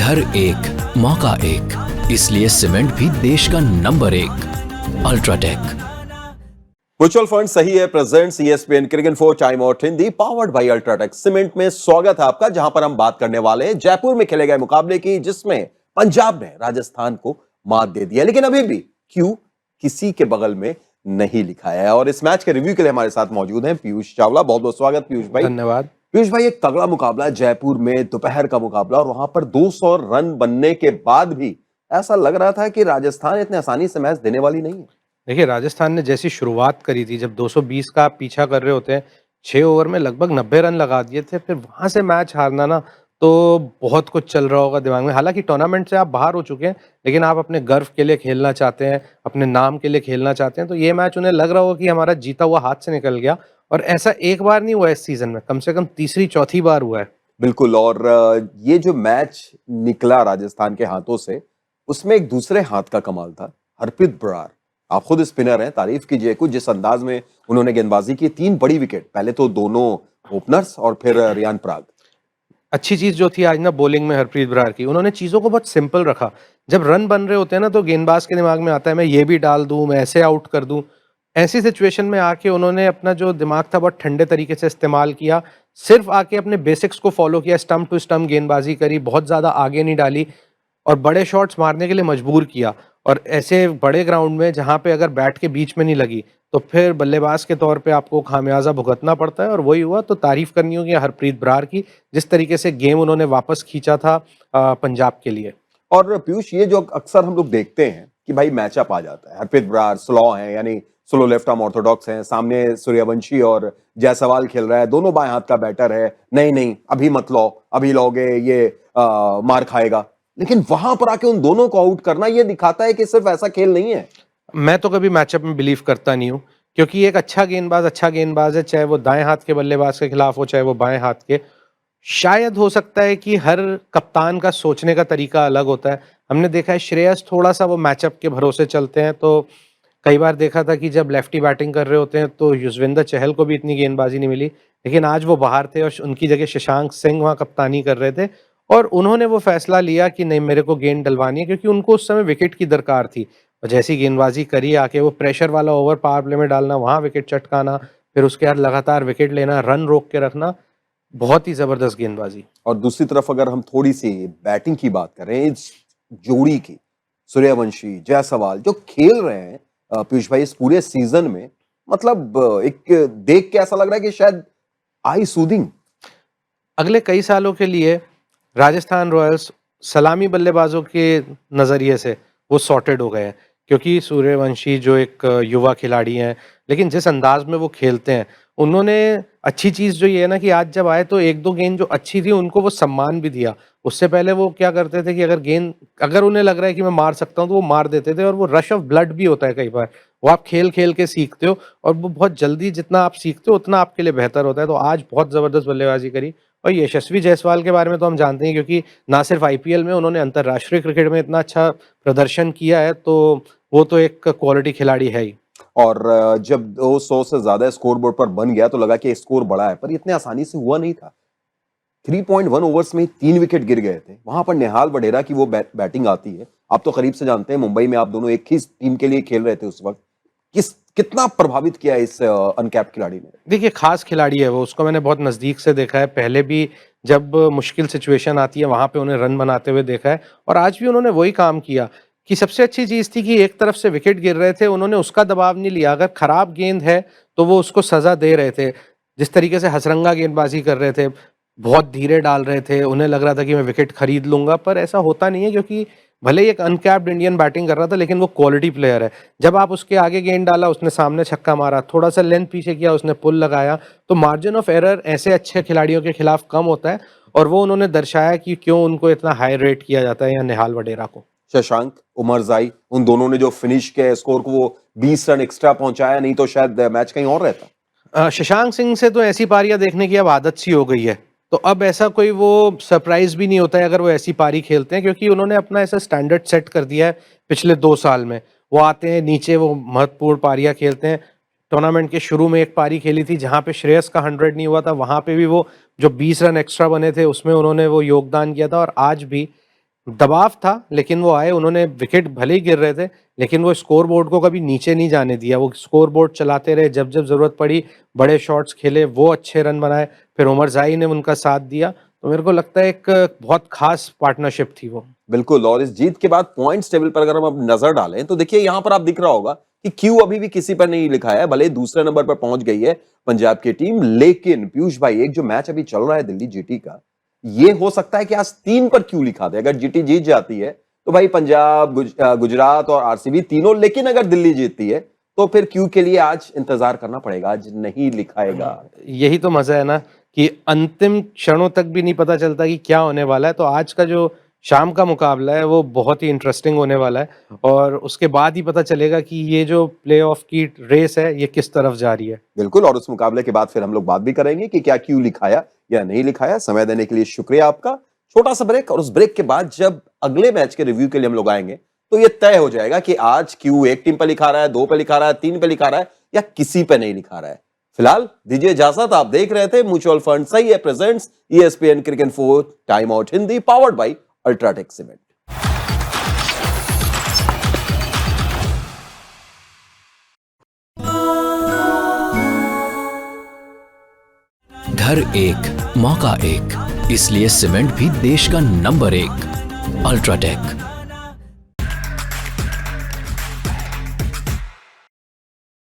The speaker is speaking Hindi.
घर एक, मौका एक, इसलिए सीमेंट भी देश का नंबर 1, अल्ट्राटेक। म्यूचुअल फंड सही है presents ESPN cricket info time out Hindi powered by UltraTech cement में स्वागत है आपका, जहां पर हम बात करने वाले हैं जयपुर में खेले गए मुकाबले की, जिसमें पंजाब ने राजस्थान को मात दे दिया। लेकिन अभी भी क्यों किसी के बगल में नहीं लिखा है। और इस मैच के रिव्यू के लिए हमारे साथ मौजूद हैं पीयूष चावला। बहुत बहुत स्वागत पीयूष भाई। धन्यवाद। पीयूष भाई, एक तगड़ा मुकाबला जयपुर में, दोपहर का मुकाबला, और वहां पर 200 रन बनने के बाद भी ऐसा लग रहा था कि राजस्थान इतने आसानी से मैच देने वाली नहीं है। देखिए, राजस्थान ने जैसी शुरुआत करी थी, जब 220 का आप पीछा कर रहे होते हैं, 6 ओवर में लगभग 90 रन लगा दिए थे, फिर वहां से मैच हारना ना, तो बहुत कुछ चल रहा होगा दिमाग में। हालांकि टूर्नामेंट से आप बाहर हो चुके हैं, लेकिन आप अपने गर्व के लिए खेलना चाहते हैं, अपने नाम के लिए खेलना चाहते हैं, तो ये मैच उन्हें लग रहा होगा कि हमारा जीता हुआ हाथ से निकल गया। और ऐसा एक बार नहीं हुआ इस सीजन में, कम से कम तीसरी चौथी बार हुआ है। बिल्कुल। और ये जो मैच निकला राजस्थान के हाथों से, उसमें एक दूसरे हाथ का कमाल था। हरप्रीत बरार, आप खुद स्पिनर हैं, तारीफ कीजिए कुछ जिस अंदाज में उन्होंने गेंदबाजी की। 3 बड़ी विकेट, पहले तो दोनों ओपनर्स और फिर रियान पराग। अच्छी चीज जो थी आज ना बॉलिंग में हरप्रीत बरार की, उन्होंने चीजों को बहुत सिंपल रखा। जब रन बन रहे होते हैं ना, तो गेंदबाज के दिमाग में आता है मैं ये भी डाल दूं, मैं ऐसे आउट कर दूं। ऐसी सिचुएशन में आके उन्होंने अपना जो दिमाग था बहुत ठंडे तरीके से इस्तेमाल किया। सिर्फ आके अपने बेसिक्स को फॉलो किया, स्टंप टू स्टंप गेंदबाजी करी, बहुत ज्यादा आगे नहीं डाली, और बड़े शॉट्स मारने के लिए मजबूर किया। और ऐसे बड़े ग्राउंड में जहां पे अगर बैट के बीच में नहीं लगी, तो फिर बल्लेबाज के तौर पे आपको खामियाजा भुगतना पड़ता है, और वही हुआ। तो तारीफ करनी होगी हरप्रीत बरार की, जिस तरीके से गेम उन्होंने वापस खींचा था पंजाब के लिए। और पीयूष, ये जो अक्सर हम लोग देखते हैं कि भाई मैचअप आ जाता है, हरप्रीत बरार स्लो हैं, यानी स्लो लेफ्ट आर्म ऑर्थोडॉक्स हैं, सामने सूर्यवंशी और जायसवाल खेल रहा है, दोनों बाएं हाथ का बैटर है, नहीं नहीं अभी मत लो, अभी लोगे ये मार खाएगा। लेकिन वहां पर आके उन दोनों को आउट करना, ये दिखाता है कि सिर्फ ऐसा खेल नहीं है। मैं तो कभी मैचअप में बिलीव करता नहीं हूँ, क्योंकि एक अच्छा गेंदबाज है, चाहे वो दाएं हाथ के बल्लेबाज के खिलाफ हो, चाहे वो बाएं हाथ के। शायद हो सकता है कि हर कप्तान का सोचने का तरीका अलग होता है। हमने देखा है श्रेयस थोड़ा सा वो मैचअप के भरोसे चलते हैं, तो कई बार देखा था कि जब लेफ्टी बैटिंग कर रहे होते हैं तो युजवेंद्र चहल को भी इतनी गेंदबाजी नहीं मिली। लेकिन आज वो बाहर थे और उनकी जगह शशांक सिंह वहां कप्तानी कर रहे थे, और उन्होंने वो फैसला लिया कि नहीं, मेरे को गेंद डलवानी है, क्योंकि उनको उस समय विकेट की दरकार थी। और जैसी गेंदबाजी करी, आके वो प्रेशर वाला ओवर पावर प्ले में डालना, वहां विकेट चटकाना, फिर उसके बाद लगातार विकेट लेना, रन रोक के रखना, बहुत ही जबरदस्त गेंदबाजी। और दूसरी तरफ अगर हम थोड़ी सी बैटिंग की बात करें, इस जोड़ी की, सूर्यवंशी जायसवाल जो खेल रहे हैं पीयूष भाई इस पूरे सीजन में, मतलब एक देख के ऐसा लग रहा है कि शायद आई सूदिंग। अगले कई सालों के लिए राजस्थान रॉयल्स सलामी बल्लेबाजों के नज़रिए से वो सॉर्टेड हो गए हैं, क्योंकि सूर्यवंशी जो एक युवा खिलाड़ी हैं, लेकिन जिस अंदाज में वो खेलते हैं, उन्होंने अच्छी चीज़ जो ये है ना कि आज जब आए तो 1-2 गेंद जो अच्छी थी उनको वो सम्मान भी दिया। उससे पहले वो क्या करते थे कि अगर उन्हें लग रहा है कि मैं मार सकता हूँ, तो वो मार देते थे। और वो रश ऑफ ब्लड भी होता है कई बार, वो आप खेल खेल के सीखते हो, और वो बहुत जल्दी जितना आप सीखते हो उतना आपके लिए बेहतर होता है। तो आज बहुत ज़बरदस्त बल्लेबाजी करी। और यशस्वी जायसवाल के बारे में तो हम जानते हैं, क्योंकि ना सिर्फ IPL में उन्होंने अंतर्राष्ट्रीय क्रिकेट में इतना अच्छा प्रदर्शन किया है, तो वो तो एक क्वालिटी खिलाड़ी है ही। और जब 200 से ज्यादा स्कोर बोर्ड पर बन गया तो लगा कि स्कोर बड़ा है, पर इतने आसानी से हुआ नहीं था। 3.1 ओवर्स में 3 विकेट गिर गए थे। वहां पर निहाल वडेरा की वो बैटिंग आती है। आप तो करीब से जानते हैं, मुंबई में आप दोनों एक ही टीम के लिए खेल रहे थे उस वक्त। कितना प्रभावित किया इस अनकैप्ड खिलाड़ी ने? देखिए, खास खिलाड़ी है वो, उसको मैंने बहुत नज़दीक से देखा है। पहले भी जब मुश्किल सिचुएशन आती है, वहां पे उन्हें रन बनाते हुए देखा है, और आज भी उन्होंने वही काम किया। कि सबसे अच्छी चीज़ थी कि एक तरफ से विकेट गिर रहे थे, उन्होंने उसका दबाव नहीं लिया। अगर खराब गेंद है तो वो उसको सज़ा दे रहे थे। जिस तरीके से हसरंगा गेंदबाजी कर रहे थे, बहुत धीरे डाल रहे थे, उन्हें लग रहा था कि मैं विकेट खरीद लूंगा, पर ऐसा होता नहीं है, क्योंकि भले ही एक अनकैप्ड इंडियन बैटिंग कर रहा था, लेकिन वो क्वालिटी प्लेयर है। जब आप उसके आगे गेंद डाला, उसने सामने छक्का मारा, थोड़ा सा लेंथ पीछे किया, उसने पुल लगाया, तो मार्जिन ऑफ एरर ऐसे अच्छे खिलाड़ियों के खिलाफ कम होता है। और वो उन्होंने दर्शाया कि क्यों उनको इतना हाई रेट किया जाता है, या निहाल वडेरा को। शशांक, उमरजाई, उन दोनों ने जो फिनिश किया स्कोर को, वो 20 रन एक्स्ट्रा पहुंचाया, नहीं तो शायद मैच कहीं और रहता। शशांक सिंह से तो ऐसी पारियां देखने की अब आदत सी हो गई है, तो अब ऐसा कोई वो सरप्राइज भी नहीं होता है अगर वो ऐसी पारी खेलते हैं, क्योंकि उन्होंने अपना ऐसा स्टैंडर्ड सेट कर दिया है पिछले 2 साल में। वो आते हैं नीचे, वो महत्वपूर्ण पारियां खेलते हैं। टूर्नामेंट के शुरू में एक पारी खेली थी जहां पे श्रेयस का 100 नहीं हुआ था, वहां पे भी वो जो 20 रन एक्स्ट्रा बने थे उसमें उन्होंने वो योगदान किया था। और आज भी दबाव था, लेकिन वो आए, उन्होंने विकेट भले ही गिर रहे थे, लेकिन वो स्कोर बोर्ड को कभी नीचे नहीं जाने दिया। वो स्कोर बोर्ड चलाते रहे, जब जब जरूरत पड़ी बड़े शॉट्स खेले, वो अच्छे रन बनाए, फिर उमर जाई ने उनका साथ दिया। तो मेरे को लगता है एक बहुत खास पार्टनरशिप थी वो। बिल्कुल, और इस जीत के बाद पॉइंट्स टेबल पर अगर हम अब नजर डालें तो देखिए यहां पर आप दिख रहा होगा कि क्यू अभी भी किसी पर नहीं लिखा है, भले ही दूसरे नंबर पर पहुंच गई है पंजाब की टीम, लेकिन पीयूष भाई एक जो मैच अभी चल रहा है दिल्ली जीटी का, ये हो सकता है कि आज 3 पर क्यू लिखा दे। अगर जीटी जीत जाती है तो भाई पंजाब, गुजरात और आरसीबी तीनों, लेकिन अगर दिल्ली जीतती है तो फिर क्यू के लिए आज इंतजार करना पड़ेगा, आज नहीं लिखाएगा। यही तो मजा है ना कि अंतिम क्षणों तक भी नहीं पता चलता कि क्या होने वाला है। तो आज का जो शाम का मुकाबला है वो बहुत ही इंटरेस्टिंग होने वाला है, और उसके बाद ही पता चलेगा कि ये जो प्लेऑफ की रेस है ये किस तरफ जा रही है। बिल्कुल, और उस मुकाबले के बाद फिर हम लोग बात भी करेंगे कि क्या क्यू लिखाया या नहीं लिखाया। समय देने के लिए शुक्रिया आपका। छोटा सा ब्रेक, और उस ब्रेक के बाद जब अगले मैच के रिव्यू के लिए हम लोग आएंगे तो ये तय हो जाएगा कि आज क्यू एक टीम पर लिखा रहा है, 2 पे लिखा रहा है, 3 पे लिखा रहा है, या किसी पे नहीं लिखा रहा है। फिलहाल दीजिए इजाजत। आप देख रहे थे म्यूचुअल फंड सही है presents ESPN cricket 4 time out Hindi, powered by UltraTech cement. घर एक, मौका एक, इसलिए सीमेंट भी देश का नंबर 1। अल्ट्राटेक।